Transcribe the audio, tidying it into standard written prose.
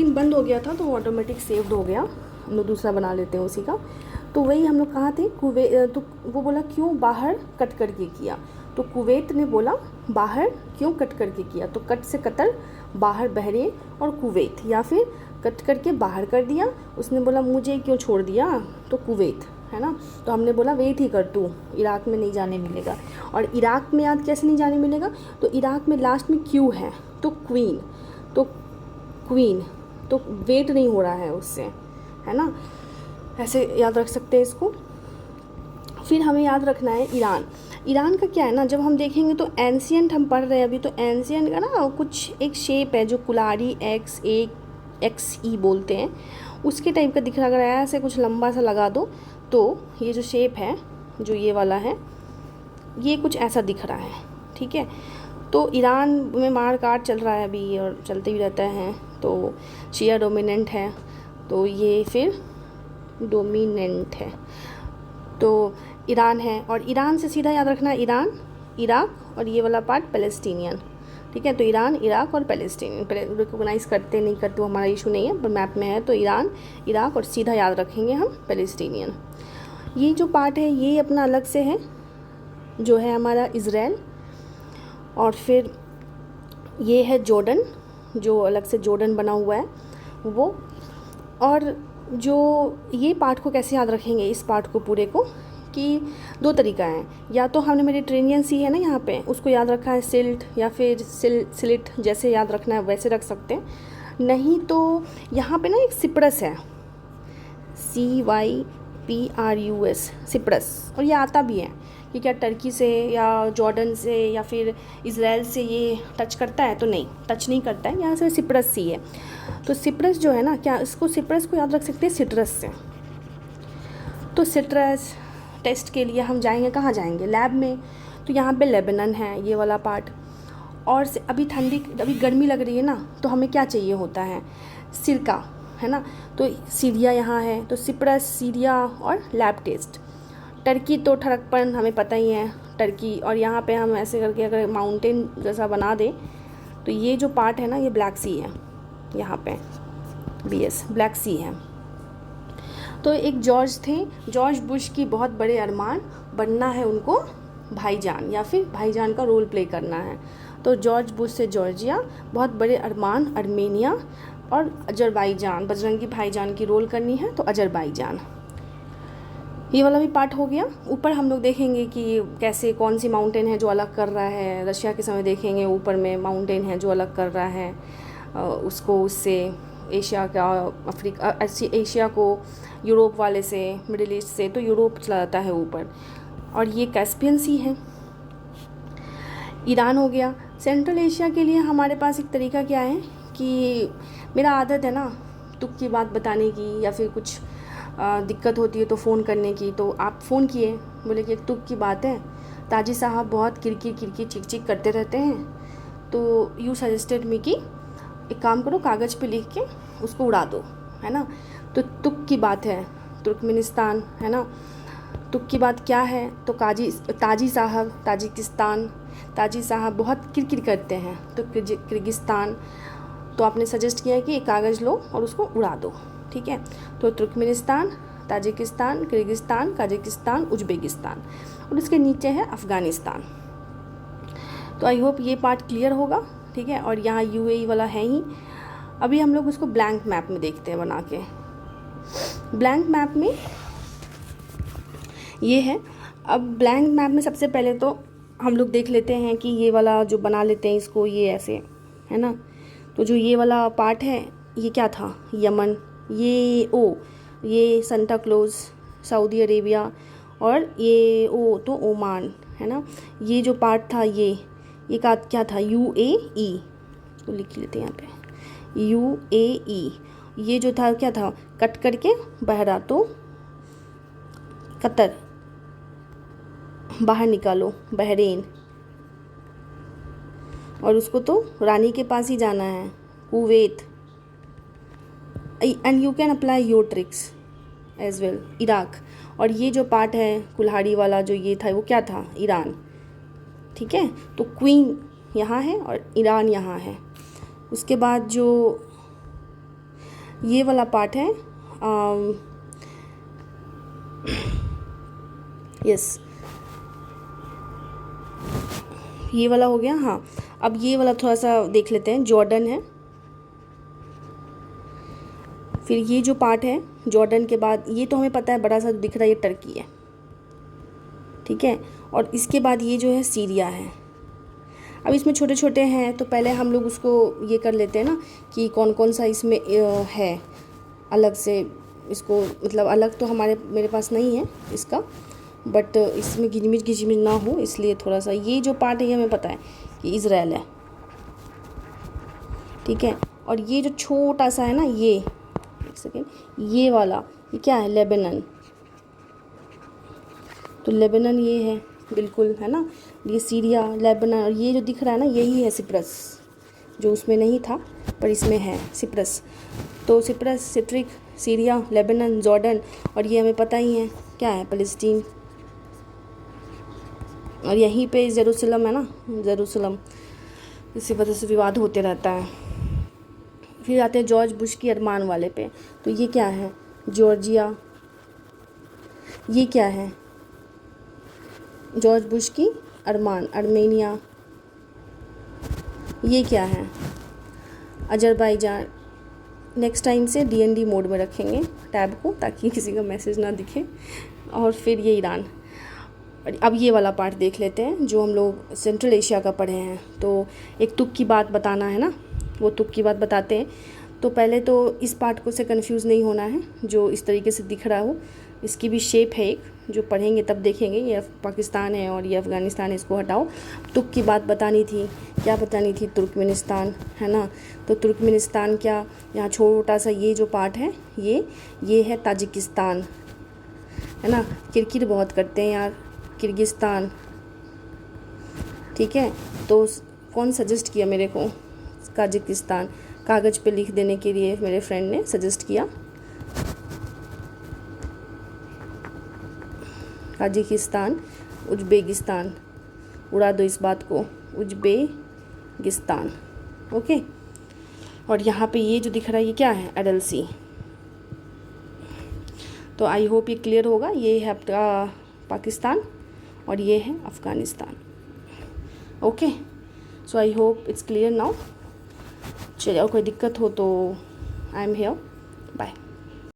Screen बंद हो गया था तो ऑटोमेटिक सेव्ड हो गया, हम लोग दूसरा बना लेते हैं उसी का। तो वही हम लोग कहाँ थे, कुवैत। तो वो बोला क्यों बाहर कट करके किया, तो कुवैत ने बोला बाहर क्यों कट करके किया, तो कट से कतर, बाहर बहरीन, और कुवैत, या फिर कट करके बाहर कर दिया। उसने बोला मुझे क्यों छोड़ दिया, तो कुवैत, है ना। तो हमने बोला वेट ही कर तू, इराक़ में नहीं जाने मिलेगा। और इराक़ में याद कैसे नहीं जाने मिलेगा, तो इराक़ में लास्ट में क्यू है, तो क्वीन, तो क्वीन, तो वेट नहीं हो रहा है उससे, है ना। ऐसे याद रख सकते हैं इसको। फिर हमें याद रखना है ईरान। ईरान का क्या है ना, जब हम देखेंगे तो एंशियंट हम पढ़ रहे हैं अभी, तो एंशियंट का ना कुछ एक शेप है जो कुल्हाड़ी एक्स ई बोलते हैं, उसके टाइप का दिख रहा। अगर ऐसे कुछ लंबा सा लगा दो तो ये जो शेप है, जो ये वाला है, ये कुछ ऐसा दिख रहा है, ठीक है। तो ईरान में मार काट चल रहा है अभी और चलते भी रहता है, तो शिया डोमिनेंट है, तो ये फिर डोमिनेंट है, तो ईरान है। और ईरान से सीधा याद रखना ईरान, इराक़, और ये वाला पार्ट पैलेस्टीनियन, ठीक है। तो ईरान, इराक़ और पैलेस्टीनियन रिकोगनाइज़ करते नहीं करते वो हमारा इशू नहीं है, पर मैप में है तो ईरान, इराक़, और सीधा याद रखेंगे हम पैलेस्टीनियन। ये जो पार्ट है ये अपना अलग से है, जो है हमारा इज़राइल। और फिर ये है जॉर्डन, जो अलग से जॉर्डन बना हुआ है वो। और जो ये पार्ट को कैसे याद रखेंगे, इस पार्ट को पूरे को, कि दो तरीका है, या तो हमने मेडिटेरेनियन सी है ना यहाँ पे, उसको याद रखा है सिल्ट, या फिर सिलिट जैसे याद रखना है वैसे रख सकते हैं। नहीं तो यहाँ पे ना एक सिप्रस है, CYPRUS, सिप्रस, और ये आता भी है कि क्या टर्की से या जॉर्डन से या फिर इज़राइल से ये टच करता है, तो नहीं, टच नहीं करता है, यहाँ से सिप्रस सी है। तो सिप्रस जो है ना, क्या इसको सिप्रस को याद रख सकते हैं सिट्रस से। तो सिट्रस टेस्ट के लिए हम जाएंगे, कहाँ जाएंगे, लैब में। तो यहाँ पे लेबनान है ये वाला पार्ट। और अभी अभी गर्मी लग रही है ना, तो हमें क्या चाहिए होता है, सिरका, है ना। तो सीरिया यहाँ है, तो सिप्रस, सीरिया और लैब टेस्ट। टर्की तो ठरकपन हमें पता ही है, टर्की। और यहाँ पे हम ऐसे करके अगर माउंटेन जैसा बना दें, तो ये जो पार्ट है ना, ये ब्लैक सी है, यहाँ पे BS ब्लैक सी है। तो एक जॉर्ज थे, जॉर्ज बुश की बहुत बड़े अरमान, बनना है उनको भाईजान, या फिर भाईजान का रोल प्ले करना है। तो जॉर्ज बुश से जॉर्जिया, बहुत बड़े अरमान अर्मेनिया, और अजरबैजान, बजरंगी भाईजान की रोल करनी है तो अजरबैजान। ये वाला भी पार्ट हो गया। ऊपर हम लोग देखेंगे कि कैसे कौन सी माउंटेन है जो अलग कर रहा है, रशिया के समय देखेंगे ऊपर में माउंटेन है जो अलग कर रहा है उसको, उससे एशिया का, अफ्रीका, एशिया को यूरोप वाले से, मिडिल ईस्ट से, तो यूरोप चला जाता है ऊपर। और ये कैस्पियन सी है। ईरान हो गया। सेंट्रल एशिया के लिए हमारे पास एक तरीका क्या है कि मेरा आदत है ना तुक की बात बताने की, या फिर कुछ दिक्कत होती है तो फ़ोन करने की। तो आप फ़ोन किए, बोले कि एक तुक की बात है, ताजी साहब बहुत किरकिर चिक चिक करते रहते हैं, तो यू सजेस्टेड मी कि एक काम करो, कागज़ पे लिख के उसको उड़ा दो, है ना। तो तुक की बात है तुर्कमेनिस्तान, है ना। तुक की बात क्या है, तो ताजी साहब ताजिकिस्तान, ताजी साहब बहुत किरकिर करते हैं तो किर्गिस्तान। तो आपने सजेस्ट किया कि एक कागज़ लो और उसको उड़ा दो, ठीक है। तो Turkmenistan, Tajikistan, Kyrgyzstan, Kazakhstan, Uzbekistan, और उसके नीचे है अफ़गानिस्तान। तो आई होप ये पार्ट क्लियर होगा, ठीक है। और यहाँ UAE वाला है ही। अभी हम लोग उसको ब्लैंक मैप में देखते हैं बना के। ब्लैंक मैप में ये है। अब ब्लैंक मैप में सबसे पहले तो हम लोग देख लेते हैं कि ये वाला जो बना लेते हैं इसको, ये ऐसे, है ना। तो जो ये वाला पार्ट है ये क्या था, यमन, ये सेंटा क्लोज, सऊदी अरेबिया, और ये तो ओमान, है ना। ये जो पार्ट था ये क्या था, UAE, तो लिख लेते हैं यहाँ पे UAE। ये जो था क्या था, कट करके बहरा, तो कतर, बाहर निकालो बहरीन, और उसको तो रानी के पास ही जाना है, Kuwait. And you can apply your tricks as well, Iraq. और ये जो पार्ट है कुल्हाड़ी वाला जो ये था वो क्या था, ईरान, ठीक है। तो क्वीन यहाँ है और ईरान यहाँ है। उसके बाद जो ये वाला पार्ट है यस, ये वाला हो गया। हाँ, अब ये वाला थोड़ा सा देख लेते हैं। जॉर्डन है, फिर ये जो पार्ट है जॉर्डन के बाद ये तो हमें पता है, बड़ा सा दिख रहा है ये टर्की है, ठीक है। और इसके बाद ये जो है सीरिया है। अब इसमें छोटे छोटे हैं, तो पहले हम लोग उसको ये कर लेते हैं ना कि कौन कौन सा इसमें है अलग से। इसको मतलब अलग तो मेरे पास नहीं है इसका, बट इसमें घिचमिच ना हो इसलिए थोड़ा सा ये जो पार्ट है ये हमें पता है कि इज़राइल है, ठीक है। और ये जो छोटा सा है ना, ये एक सेकेंड, ये वाला ये क्या है, लेबनान। तो लेबनान ये है बिल्कुल, है ना। ये सीरिया, लेबनान, और ये जो दिख रहा है ना यही है सिप्रस, जो उसमें नहीं था पर इसमें है सिप्रस। तो Cyprus, citric, Syria, Lebanon, Jordan, और ये हमें पता ही है क्या है, फ़लस्तीन। और यहीं पे जेरूसलम है ना, जेरूसलम। इसी वजह से विवाद होते रहता है। फिर आते हैं जॉर्ज बुश की अरमान वाले पे। तो ये क्या है, जॉर्जिया। ये क्या है, जॉर्ज बुश की अरमान, आर्मेनिया। ये क्या है, अजरबैजान। नेक्स्ट टाइम से DND मोड में रखेंगे टैब को, ताकि किसी का मैसेज ना दिखे। और फिर ये ईरान। अब ये वाला पार्ट देख लेते हैं जो हम लोग सेंट्रल एशिया का पढ़े हैं। तो एक तुक की बात बताना है ना, वो तुक की बात बताते हैं। तो पहले तो इस पार्ट को से कंफ्यूज नहीं होना है, जो इस तरीके से दिख रहा हो। इसकी भी शेप है एक, जो पढ़ेंगे तब देखेंगे। ये पाकिस्तान है और ये अफ़गानिस्तान है, इसको हटाओ। तुक की बात बतानी थी, क्या बतानी थी, तुर्कमेनिस्तान, है ना। तो तुर्कमेनिस्तान क्या, यहाँ छोटा सा ये जो पार्ट है ये है ताजिकिस्तान, है ना। किरकिर बहुत करते हैं यार, किर्गिस्तान, ठीक है। तो कौन सजेस्ट किया मेरे को ताजिकिस्तान, कागज़ पे लिख देने के लिए मेरे फ्रेंड ने सजेस्ट किया ताजिकिस्तान। उज़्बेकिस्तान, उड़ा दो इस बात को, उज़्बेकिस्तान, ओके। और यहाँ पे ये जो दिख रहा है ये क्या है, एडल सी। तो आई होप ये क्लियर होगा। ये है आपका पाकिस्तान और ये है Afghanistan, okay. So I hope it's clear now. चलिए, और कोई दिक्कत हो तो आई एम हियर।